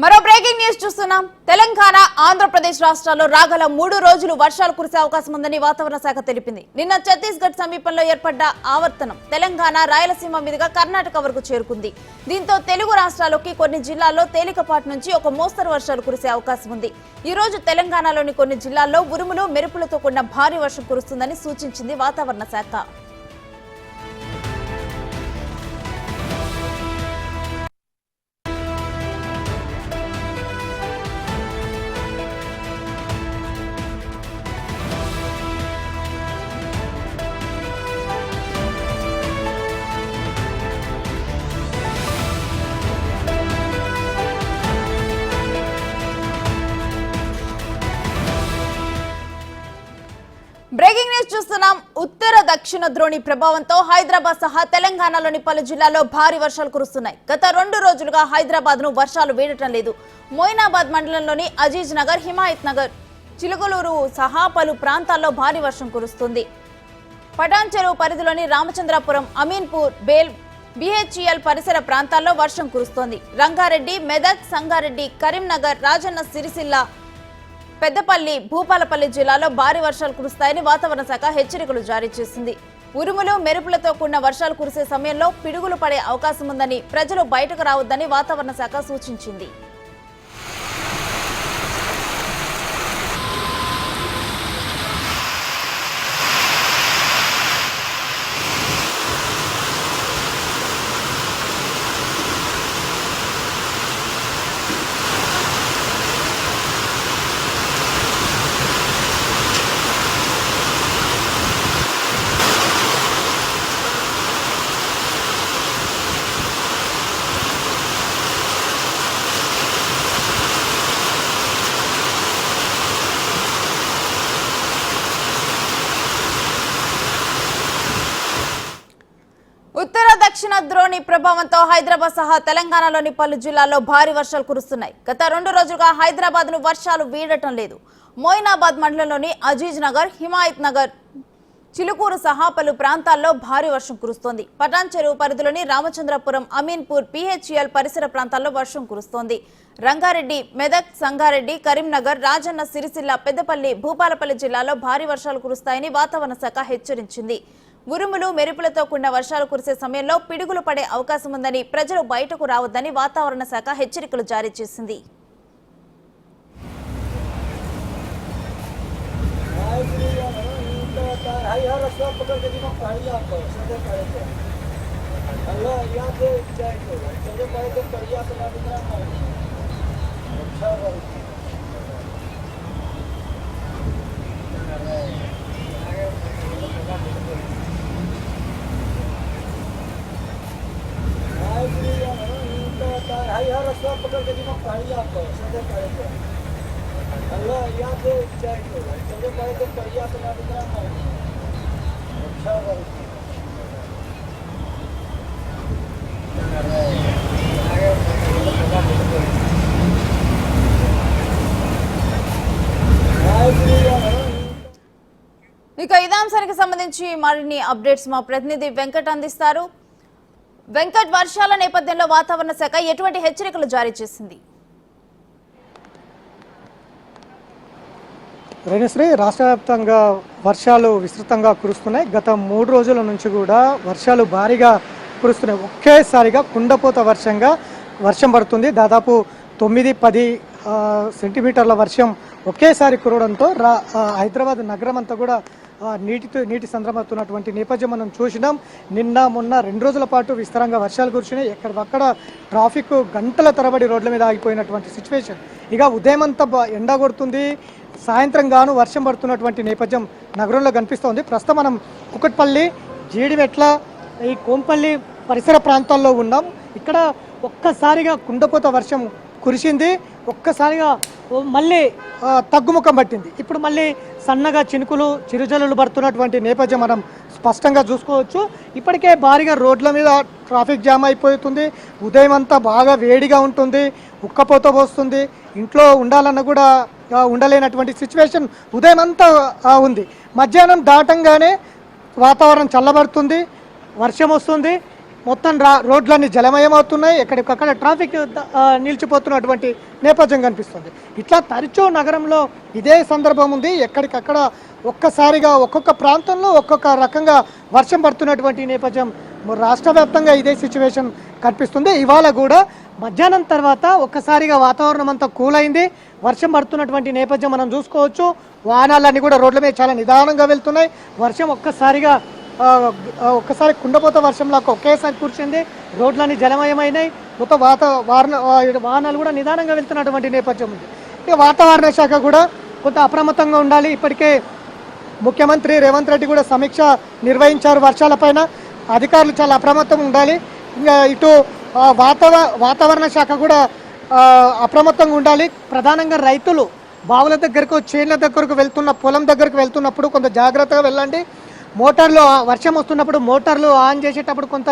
మరో breaking news చూస్తున్నాం. తెలంగాణ, ఆంధ్రప్రదేశ్ రాష్ట్రాల్లో రాగల 3 రోజులు వర్షాలు కురిసే అవకాశం ఉందని వాతావరణ శాఖ తెలిపింది. నిన్న ఛత్తీస్గఢ్ సమీపంలో ఏర్పడ్డ ఆవర్తనం తెలంగాణ, రాయలసీమ మీదుగా కర్ణాటక వరకు చేరుకుంది. దీంతో తెలుగు రాష్ట్రాల్లోకి కొన్ని జిల్లాల్లో తేలికపాటి నుంచి ఒక మోస్తరు వర్షాలు కురిసే అవకాశం ఉంది. ఈ రోజు తెలంగాణలోని కొన్ని జిల్లాల్లో ఉరుములు, మెరుపులతో కూడిన భారీ వర్షం కురుస్తుందని సూచించింది వాతావరణ శాఖ. బ్రేకింగ్ న్యూస్ చూస్తున్నాం. ఉత్తర దక్షిణ ద్రోణి ప్రభావంతో హైదరాబాద్ సహా తెలంగాణలోని పలు జిల్లాల్లో భారీ వర్షాలు కురుస్తున్నాయి. గత 2 రోజులుగా హైదరాబాద్ ను వర్షాలు వేయటం లేదు. మోయినాబాద్ మండలంలోని అజీజ్ నగర్, హిమాయత్ నగర్, చిలుకలూరు సహా పలు ప్రాంతాల్లో భారీ వర్షం కురుస్తుంది. పటాన్ చెరువు పరిధిలోని రామచంద్రాపురం, అమీన్పూర్, బేల్, బిహెచ్ఎల్ పరిసర ప్రాంతాల్లో వర్షం కురుస్తోంది. రంగారెడ్డి, మెదక్, సంగారెడ్డి, కరీంనగర్, రాజన్న సిరిసిల్ల, పెద్దపల్లి, భూపాలపల్లి జిల్లాలో భారీ వర్షాలు కురుస్తాయని వాతావరణ శాఖ హెచ్చరికలు జారీ చేసింది. ఉరుములు, మెరుపులతో కూడిన వర్షాలు కురిసే సమయంలో పిడుగులు పడే అవకాశం ఉందని, ప్రజలు బయటకు రావద్దని వాతావరణ శాఖ సూచించింది. ఉత్తర దక్షిణ ద్రోణి ప్రభావంతో హైదరాబాద్ సహా తెలంగాణలోని పలు జిల్లాల్లో భారీ వర్షాలు కురుస్తున్నాయి. గత 2 రోజులుగా హైదరాబాద్ ను వర్షాలు వీడటం లేదు. మోయినాబాద్ మండలంలోని అజీజ్ నగర్, హిమాయత్ నగర్, చిలుకూరు సహా పలు ప్రాంతాల్లో భారీ వర్షం కురుస్తోంది. పటాన్ చెరువు పరిధిలోని రామచంద్రపురం, అమీన్పూర్, పిహెచ్ఎల్ పరిసర ప్రాంతాల్లో వర్షం కురుస్తోంది. రంగారెడ్డి, మెదక్, సంగారెడ్డి, కరీంనగర్, రాజన్న సిరిసిల్ల, పెద్దపల్లి, భూపాలపల్లి జిల్లాలో భారీ వర్షాలు కురుస్తాయని వాతావరణ శాఖ హెచ్చరించింది. ఉరుములు, మెరుపులతో కూడిన వర్షాలు కురిసే సమయంలో పిడుగులు పడే అవకాశం ఉందని, ప్రజలు బయటకు రావద్దని వాతావరణ శాఖ హెచ్చరికలు జారీ చేసింది. ఇక ఇదే అంశానికి సంబంధించి మరిన్ని అప్డేట్స్ మా ప్రతినిధి వెంకట్ అందిస్తారు. వెంకట్, వర్షాల నేపథ్యంలో వాతావరణ శాఖ ఎటువంటి హెచ్చరికలు జారీ చేసింది? రేణుశ్రీ, రాష్ట్ర వ్యాప్తంగా వర్షాలు విస్తృతంగా కురుస్తున్నాయి. గత 3 రోజుల నుంచి కూడా వర్షాలు భారీగా కురుస్తున్నాయి. ఒకేసారిగా కుండపోత వర్షం పడుతుంది. దాదాపు 9-10 సెంటీమీటర్ల వర్షం ఒకేసారి కురవడంతో హైదరాబాద్ నగరం అంతా కూడా నీటి సంద్రమవుతున్నటువంటి నేపథ్యం మనం చూసినాం. నిన్న మొన్న 2 రోజుల పాటు విస్తారంగా వర్షాలు కురిసినాయి. ఎక్కడక్కడ ట్రాఫిక్ గంటల తరబడి రోడ్ల మీద ఆగిపోయినటువంటి సిచ్యువేషన్. ఇక ఉదయం అంతా ఎండ కొడుతుంది, సాయంత్రం గాను వర్షం పడుతున్నటువంటి నేపథ్యం నగరంలో కనిపిస్తోంది. ప్రస్తుతం మనం కుకట్పల్లి, జీడిమెట్ల, ఈ కోంపల్లి పరిసర ప్రాంతాల్లో ఉన్నాం. ఇక్కడ ఒక్కసారిగా కుండపోత వర్షం కురిసింది. ఒక్కసారిగా మళ్ళీ తగ్గుముఖం పట్టింది. ఇప్పుడు మళ్ళీ సన్నగా చినుకులు, చిరుజల్లులు పడుతున్నటువంటి నేపథ్యం మనం స్పష్టంగా చూసుకోవచ్చు. ఇప్పటికే భారీగా రోడ్ల మీద ట్రాఫిక్ జామ్ అయిపోతుంది. ఉదయం అంతా బాగా వేడిగా ఉంటుంది, ఉక్కపోత పోస్తుంది. ఇంట్లో ఉండాలన్న కూడా ఉండలేనటువంటి సిచ్యువేషన్ ఉదయం అంతా ఉంది. మధ్యాహ్నం దాటంగానే వాతావరణం చల్లబడుతుంది, వర్షం వస్తుంది. మొత్తం రోడ్లన్నీ జలమయమవుతున్నాయి, ఎక్కడికక్కడ ట్రాఫిక్ నిలిచిపోతున్నటువంటి నేపథ్యం కనిపిస్తుంది. ఇట్లా తరచూ నగరంలో ఇదే సందర్భం ఉంది. ఎక్కడికక్కడ ఒక్కసారిగా ఒక్కొక్క ప్రాంతంలో ఒక్కొక్క రకంగా వర్షం పడుతున్నటువంటి నేపథ్యం రాష్ట్ర వ్యాప్తంగా ఇదే సిచ్యువేషన్ కనిపిస్తుంది. ఇవాళ కూడా మధ్యాహ్నం తర్వాత ఒక్కసారిగా వాతావరణం అంతా కూల్ అయింది. వర్షం పడుతున్నటువంటి నేపథ్యం మనం చూసుకోవచ్చు. వాహనాలన్నీ కూడా రోడ్ల మీద చాలా నిదానంగా వెళ్తున్నాయి. వర్షం ఒక్కసారి కుండపోత వర్షంలాగా ఒకేసారి కూర్చుంది. రోడ్లన్నీ జలమయమైనాయి. మొత్తం వాహనాలు కూడా నిదానంగా వెళ్తున్నటువంటి నేపథ్యం ఉంది. ఇక వాతావరణ శాఖ కూడా కొంత అప్రమత్తంగా ఉండాలి. ఇప్పటికే ముఖ్యమంత్రి రేవంత్ రెడ్డి కూడా సమీక్ష నిర్వహించారు వర్షాలపైన. అధికారులు చాలా అప్రమత్తంగా ఉండాలి. ఇంకా ఇటు వాతావరణ శాఖ కూడా అప్రమత్తంగా ఉండాలి. ప్రధానంగా రైతులు బావుల దగ్గరకు చేన్ల దగ్గరకు పొలం దగ్గరకు వెళ్తున్నప్పుడు కొంత జాగ్రత్తగా వెళ్ళండి. మోటార్లు వర్షం వస్తున్నప్పుడు మోటార్లు ఆన్ చేసేటప్పుడు కొంత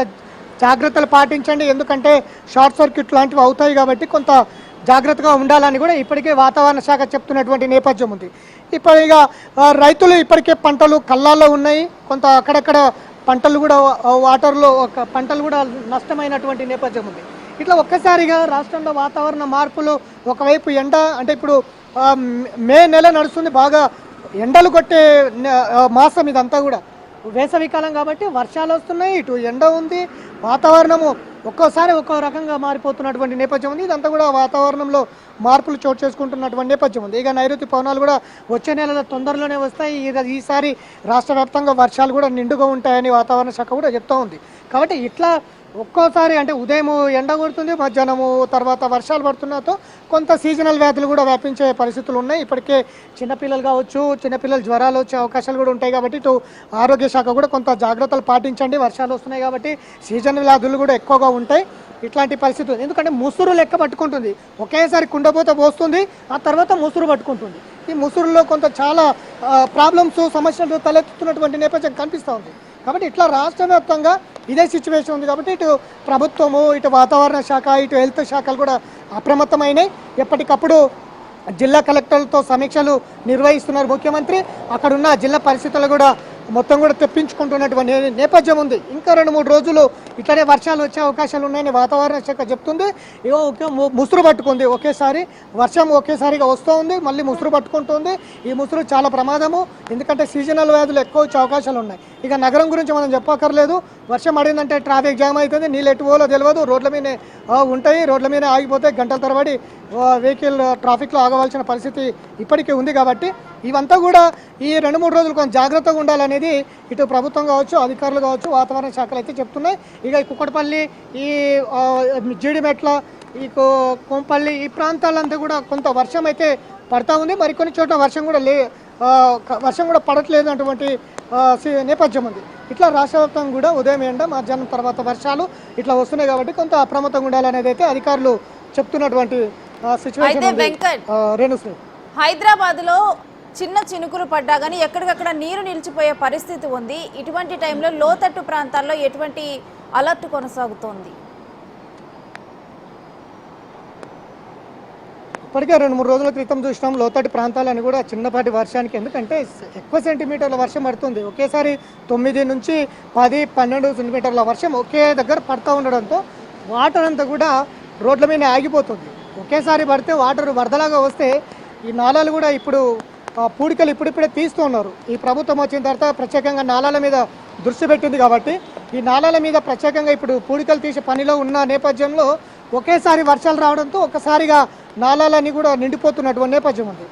జాగ్రత్తలు పాటించండి. ఎందుకంటే షార్ట్ సర్క్యూట్ లాంటివి అవుతాయి కాబట్టి కొంత జాగ్రత్తగా ఉండాలని కూడా ఇప్పటికే వాతావరణ శాఖ చెప్తున్నటువంటి నేపథ్యం ఉంది. ఇక రైతులు ఇప్పటికే పంటలు కళ్ళాల్లో ఉన్నాయి. కొంత అక్కడక్కడ పంటలు కూడా నష్టమైనటువంటి నేపథ్యం ఉంది. ఇట్లా ఒక్కసారిగా రాష్ట్రంలో వాతావరణ మార్పులు, ఒకవైపు ఎండ, అంటే ఇప్పుడు మే నెల నడుస్తుంది, బాగా ఎండలు కొట్టే మాసం ఇదంతా కూడా వేసవికాలం కాబట్టి వర్షాలు వస్తున్నాయి, ఇటు ఎండ ఉంది, వాతావరణము ఒక్కోసారి ఒక్కో రకంగా మారిపోతున్నటువంటి నేపథ్యం ఉంది. ఇదంతా కూడా వాతావరణంలో మార్పులు చోటు చేసుకుంటున్నటువంటి నేపథ్యం ఉంది. ఇక నైరుతి పవనాలు కూడా వచ్చే నెలలో తొందరలోనే వస్తాయి. ఈసారి రాష్ట్ర వ్యాప్తంగా వర్షాలు కూడా నిండుగా ఉంటాయని వాతావరణ శాఖ కూడా చెప్తూ ఉంది. కాబట్టి ఇట్లా ఒక్కోసారి అంటే ఉదయం ఎండ కొడుతుంది, మధ్యాహ్నము తర్వాత వర్షాలు పడుతున్నతో కొంత సీజనల్ వ్యాధులు కూడా వ్యాపించే పరిస్థితులు ఉన్నాయి. ఇప్పటికే చిన్నపిల్లలు కావచ్చు, చిన్నపిల్లలు జ్వరాలు వచ్చే అవకాశాలు కూడా ఉంటాయి. కాబట్టి ఇటు ఆరోగ్య శాఖ కూడా కొంత జాగ్రత్తలు పాటించండి. వర్షాలు వస్తున్నాయి కాబట్టి సీజనల్ వ్యాధులు కూడా ఎక్కువగా ఉంటాయి. ఇట్లాంటి పరిస్థితులు ఎందుకంటే ముసురు లెక్క పట్టుకుంటుంది, ఒకేసారి కుండపోత పోస్తుంది, ఆ తర్వాత ముసురు పట్టుకుంటుంది. ఈ ముసురులో కొంత చాలా ప్రాబ్లమ్స్, సమస్యలు తలెత్తుతున్నటువంటి నేపథ్యం కనిపిస్తూ ఉంది. కాబట్టి ఇట్లా రాష్ట్ర వ్యాప్తంగా ఇదే సిచ్యువేషన్ ఉంది. కాబట్టి ఇటు ప్రభుత్వము, ఇటు వాతావరణ శాఖ, ఇటు హెల్త్ శాఖలు కూడా అప్రమత్తమైనాయి. ఎప్పటికప్పుడు జిల్లా కలెక్టర్లతో సమీక్షలు నిర్వహిస్తున్నారు ముఖ్యమంత్రి. అక్కడున్న జిల్లా పరిస్థితులు కూడా మొత్తం కూడా తెప్పించుకుంటున్నటువంటి నేపథ్యం ఉంది. ఇంకా 2-3 రోజులు ఇట్లనే వర్షాలు వచ్చే అవకాశాలు ఉన్నాయని వాతావరణ శాఖ చెప్తుంది. ముసురు పట్టుకుంది, ఒకేసారి వర్షం ఒకేసారిగా వస్తూ ఉంది, మళ్ళీ ముసురు పట్టుకుంటుంది. ఈ ముసురు చాలా ప్రమాదము, ఎందుకంటే సీజనల్ వ్యాధులు ఎక్కువ వచ్చే అవకాశాలు ఉన్నాయి. ఇక నగరం గురించి మనం చెప్పక్కర్లేదు. వర్షం పడిందంటే ట్రాఫిక్ జామ్ అవుతుంది, నీళ్ళు ఎటు పోలో తెలియదు, రోడ్ల మీదే ఉంటాయి, రోడ్ల మీద ఆగిపోతే గంటల తరబడి వెహికల్ ట్రాఫిక్లో ఆగవలసిన పరిస్థితి ఇప్పటికే ఉంది. కాబట్టి ఇవంతా కూడా ఈ 2-3 రోజులు కొంచెం జాగ్రత్తగా ఉండాలనేది ఇటు ప్రభుత్వం కావచ్చు, అధికారులు కావచ్చు, వాతావరణ శాఖలు అయితే చెప్తున్నాయి. ఇక ఈ కుక్కడపల్లి, ఈ జీడిమెట్ల, ఈ కోంపల్లి, ఈ ప్రాంతాలంతా కూడా కొంత వర్షం అయితే పడతా ఉంది. మరికొన్ని చోట్ల వర్షం కూడా పడట్లేదు అటువంటి నేపథ్యం ఉంది. ఇట్లా రాష్ట్ర వ్యాప్తంగా కూడా ఉదయం ఎండ, మధ్యాహ్నం తర్వాత వర్షాలు ఇట్లా వస్తున్నాయి. కాబట్టి కొంత అప్రమత్తంగా ఉండాలనేది అయితే అధికారులు చెప్తున్నటువంటి సిచ్యువేషన్. రేణుశ్రీ, హైదరాబాద్ లో చిన్న చినుకులు పడ్డా కానీ ఎక్కడికక్కడ నీరు నిలిచిపోయే పరిస్థితి ఉంది. ఇటువంటి టైంలో లోతట్టు ప్రాంతాల్లో ఎటువంటి అలర్ట్ కొనసాగుతోంది? ఇప్పటికే 2-3 రోజుల క్రితం చూసినాం లోతట్టు ప్రాంతాలని కూడా చిన్నపాటి వర్షానికి, ఎందుకంటే ఎక్కువ సెంటీమీటర్ల వర్షం పడుతుంది. ఒకేసారి 9 నుంచి 10-12 సెంటీమీటర్ల వర్షం ఒకే దగ్గర పడుతూ ఉండడంతో వాటర్ అంతా కూడా రోడ్ల మీద ఆగిపోతుంది. ఒకేసారి పడితే వాటర్ వరదలాగా వస్తే ఈ నాలాలు కూడా ఇప్పుడు పూడికలు ఇప్పుడిప్పుడే తీస్తూ ఉన్నారు. ఈ ప్రభుత్వం వచ్చిన తర్వాత ప్రత్యేకంగా నాలాల మీద దృష్టి పెట్టింది. కాబట్టి ఈ నాలాల మీద ప్రత్యేకంగా ఇప్పుడు పూడికలు తీసే పనిలో ఉన్న నేపథ్యంలో ఒకేసారి వర్షాలు రావడంతో ఒక్కసారిగా నాలాలన్నీ కూడా నిండిపోతున్నటువంటి నేపథ్యం ఉంది.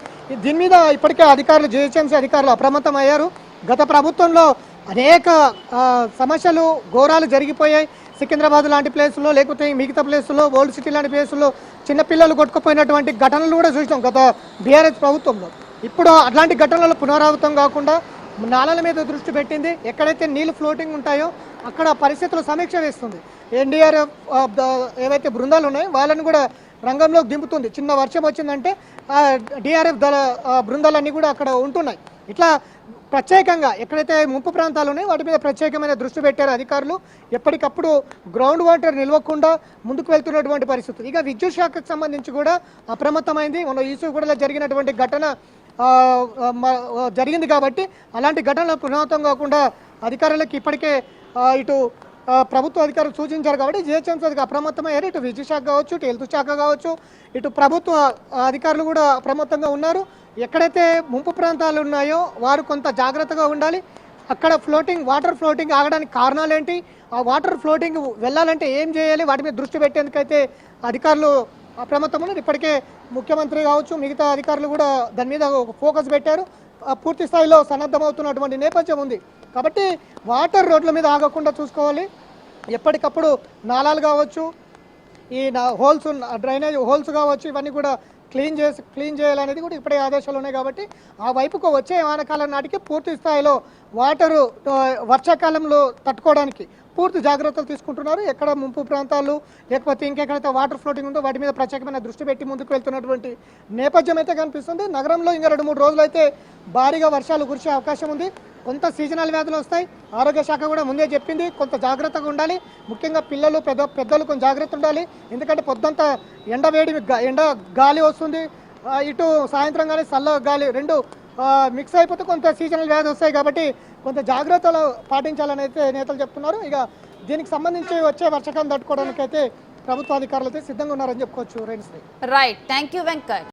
దీని మీద ఇప్పటికే అధికారులు, జిహెచ్ఎంసీ అధికారులు అప్రమత్తమయ్యారు. గత ప్రభుత్వంలో అనేక సమస్యలు, ఘోరాలు జరిగిపోయాయి. సికింద్రాబాద్ లాంటి ప్లేసుల్లో, లేకపోతే మిగతా ప్లేసుల్లో, ఓల్డ్ సిటీ లాంటి ప్లేసుల్లో చిన్నపిల్లలు కొట్టుకుపోయినటువంటి ఘటనలు కూడా చూసినాం గత బీఆర్ఎస్ ప్రభుత్వంలో. ఇప్పుడు అట్లాంటి ఘటనలు పునరావృతం కాకుండా నాలల మీద దృష్టి పెట్టింది. ఎక్కడైతే నీళ్లు ఫ్లోటింగ్ ఉంటాయో అక్కడ పరిస్థితులు సమీక్ష వేస్తుంది. ఎన్డీఆర్ఎఫ్ ఏవైతే బృందాలు ఉన్నాయో వాళ్ళని కూడా రంగంలోకి దింపుతుంది. చిన్న వర్షం వచ్చిందంటే డిఆర్ఎఫ్ బృందాలన్నీ కూడా అక్కడ ఉంటున్నాయి. ఇట్లా ప్రత్యేకంగా ఎక్కడైతే ముంపు ప్రాంతాలు ఉన్నాయో వాటి మీద ప్రత్యేకమైన దృష్టి పెట్టారు అధికారులు. ఎప్పటికప్పుడు గ్రౌండ్ వాటర్ నిలవకుండా ముందుకు వెళ్తున్నటువంటి పరిస్థితి. ఇక విద్యుత్ శాఖకు సంబంధించి కూడా అప్రమత్తమైంది. మన ఈసూగూడలో జరిగినటువంటి ఘటన జరిగింది కాబట్టి అలాంటి ఘటనలు పునరావృతం కాకుండా అధికారులకు ఇప్పటికే ఇటు ప్రభుత్వ అధికారులు సూచించారు కాబట్టి జిహెచ్ఎంసీ అప్రమత్తమయ్యారు. ఇటు విద్యుత్ శాఖ కావచ్చు, ఇటు హెల్త్ శాఖ కావచ్చు, ఇటు ప్రభుత్వ అధికారులు కూడా అప్రమత్తంగా ఉన్నారు. ఎక్కడైతే ముంపు ప్రాంతాలు ఉన్నాయో వారు కొంత జాగ్రత్తగా ఉండాలి. అక్కడ వాటర్ ఫ్లోటింగ్ ఆగడానికి కారణాలు ఏంటి, ఆ వాటర్ ఫ్లోటింగ్ వెళ్ళాలంటే ఏం చేయాలి, వాటి మీద దృష్టి పెట్టేందుకైతే అధికారులు అప్రమత్తం ఉన్నారు. ఇప్పటికే ముఖ్యమంత్రి కావచ్చు, మిగతా అధికారులు కూడా దాని మీద ఒక ఫోకస్ పెట్టారు. పూర్తి స్థాయిలో సన్నద్ధమవుతున్నటువంటి నేపథ్యం ఉంది. కాబట్టి వాటర్ రోడ్ల మీద ఆగకుండా చూసుకోవాలి. ఎప్పటికప్పుడు నాలాలు కావచ్చు, ఈ హోల్స్ డ్రైనేజ్ హోల్స్ కావచ్చు, ఇవన్నీ కూడా క్లీన్ చేయాలనేది కూడా ఇప్పుడే ఆదేశాలు ఉన్నాయి. కాబట్టి ఆ వైపుకు వచ్చే వానాకాలం నాటికి పూర్తి స్థాయిలో వాటరు వర్షాకాలంలో తట్టుకోవడానికి పూర్తి జాగ్రత్తలు తీసుకుంటున్నారు. ఎక్కడ ముంపు ప్రాంతాలు లేకపోతే ఇంకెక్కడైతే వాటర్ ఫ్లోటింగ్ ఉందో వాటి మీద ప్రత్యేకమైన దృష్టి పెట్టి ముందుకు వెళ్తున్నటువంటి నేపథ్యం అయితే కనిపిస్తుంది. నగరంలో ఇంకా 2-3 రోజులు అయితే భారీగా వర్షాలు కురిసే అవకాశం ఉంది. కొంత సీజనల్ వ్యాధులు వస్తాయి. ఆరోగ్య శాఖ కూడా ముందే చెప్పింది, కొంత జాగ్రత్తగా ఉండాలి. ముఖ్యంగా పిల్లలు పెద్దలు కొంచెం జాగ్రత్త ఉండాలి. ఎందుకంటే పొద్దుంతా ఎండ గాలి వస్తుంది, ఇటు సాయంత్రం కానీ చల్ల గాలి రెండు మిక్స్ అయిపోతే కొంత సీజనల్ వ్యాధి వస్తాయి. కాబట్టి కొంత జాగ్రత్తలు పాటించాలని అయితే నేతలు చెప్తున్నారు. ఇక దీనికి సంబంధించి వచ్చే వర్షాకాలం తట్టుకోవడానికి అయితే ప్రభుత్వ అధికారులు అయితే సిద్ధంగా ఉన్నారని చెప్పుకోవచ్చు. Right, thank you Venkat.